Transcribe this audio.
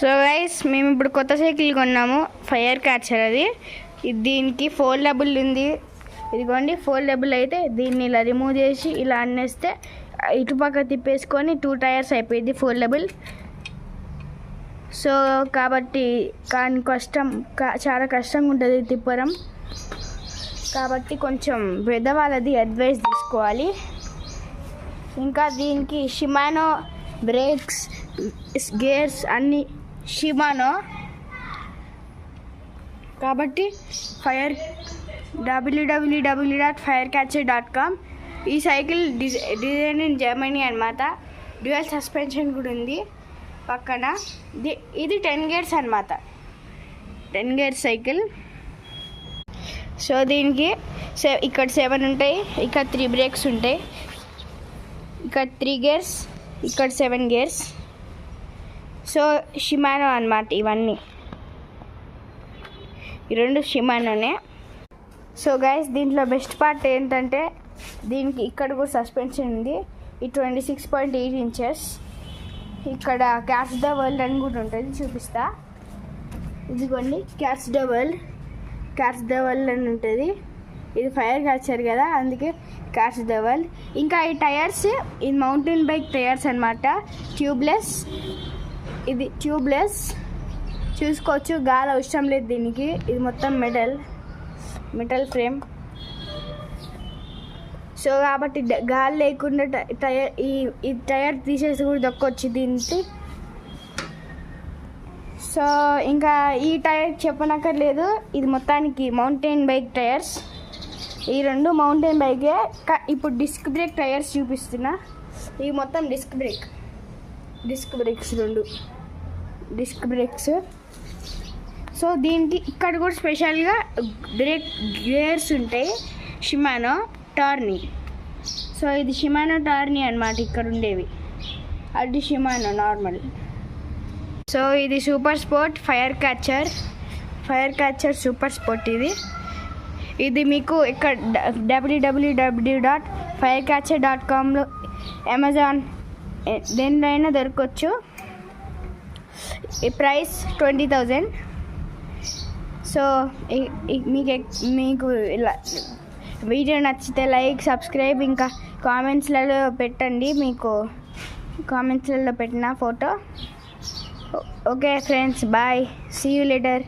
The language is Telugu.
సో గైస్ మేము ఇప్పుడు కొత్త సైకిల్ కొన్నాము, ఫైర్ క్యాచర్. అది దీనికి ఫోల్డబుల్ ఉంది. ఇదిగోండి ఫోల్డబుల్. అయితే దీన్ని ఇలా రిమూవ్ చేసి ఇలా అన్నేస్తే ఇటుపక్క తిప్పేసుకొని 2 టైర్స్ అయిపోయింది ఫోల్డబుల్. సో కాబట్టి కానీ చాలా కష్టంగా ఉంటుంది తిప్పడం. కాబట్టి కొంచెం పెద్దవాళ్ళది అడ్వైస్ తీసుకోవాలి. ఇంకా దీనికి షిమానో బ్రేక్స్, గేర్స్ అన్నీ షిమానో. కాబట్టి www.firecatcher.com. ఈ సైకిల్ డిజైన్ ఇన్ జర్మనీ అనమాట. డ్యూయల్ సస్పెన్షన్ కూడా ఉంది పక్కన. ఇది 10 గేర్స్ అనమాట, 10 గేర్స్ సైకిల్. సో దీనికి ఇక్కడ 7 ఉంటాయి, ఇక్కడ 3 బ్రేక్స్ ఉంటాయి, ఇక్కడ 3 గేర్స్, ఇక్కడ 7 గేర్స్. సో షిమానో అనమాట ఇవన్నీ, ఈ రెండు షిమానోనే. సో గైస్ దీంట్లో బెస్ట్ పార్ట్ ఏంటంటే దీనికి ఇక్కడ కూడా సస్పెన్షన్ ఉంది. ఈ 26.8 ఇంచెస్. ఇక్కడ క్యాచ్ ద వరల్డ్ అని కూడా ఉంటుంది, చూపిస్తా. ఇదిగోండి క్యాచ్ ద వరల్డ్ అని ఉంటుంది. ఇది ఫైర్ క్యాచర్ కదా, అందుకే క్యాచ్ ద వరల్డ్. ఇంకా ఈ టైర్స్ ఇది మౌంటైన్ బైక్ టైర్స్ అనమాట, ట్యూబ్లెస్. ఇది ట్యూబ్లెస్, చూసుకోవచ్చు. గాలి అవసరం లేదు దీనికి. ఇది మొత్తం మెటల్ ఫ్రేమ్. సో కాబట్టి గాలి లేకుండా ఈ టైర్ తీసేసి కూడా దొక్కొచ్చు దీనికి. సో ఇంకా ఈ టైర్ చెప్పనక్కర్లేదు, ఇది మొత్తానికి మౌంటైన్ బైక్ టైర్స్. ఈ రెండు మౌంటైన్ బైకే. ఇప్పుడు డిస్క్ బ్రేక్ టైర్స్ చూపిస్తున్నా. ఇవి మొత్తం disc brakes, 2 disc brakes. So దీనికి ఇక్కడ కూడా స్పెషల్గా బ్రేక్ గేర్స్ ఉంటాయి, షిమానో టార్నీ. సో ఇది షిమానో టార్నీ అనమాట ఇక్కడ ఉండేవి, అది షిమానో నార్మల్. సో ఇది super sport fire catcher super sport. ఇది మీకు ఇక్కడ www.firecatcher.comలో, అమెజాన్ దేనిలో అయినా దొరకవచ్చు. ఈ ప్రైస్ 20,000. సో మీకు ఇలా వీడియో నచ్చితే లైక్, సబ్స్క్రైబ్, ఇంకా కామెంట్స్లలో పెట్టండి. మీకు కామెంట్స్లలో పెట్టిన photo. Okay friends, bye, see you later.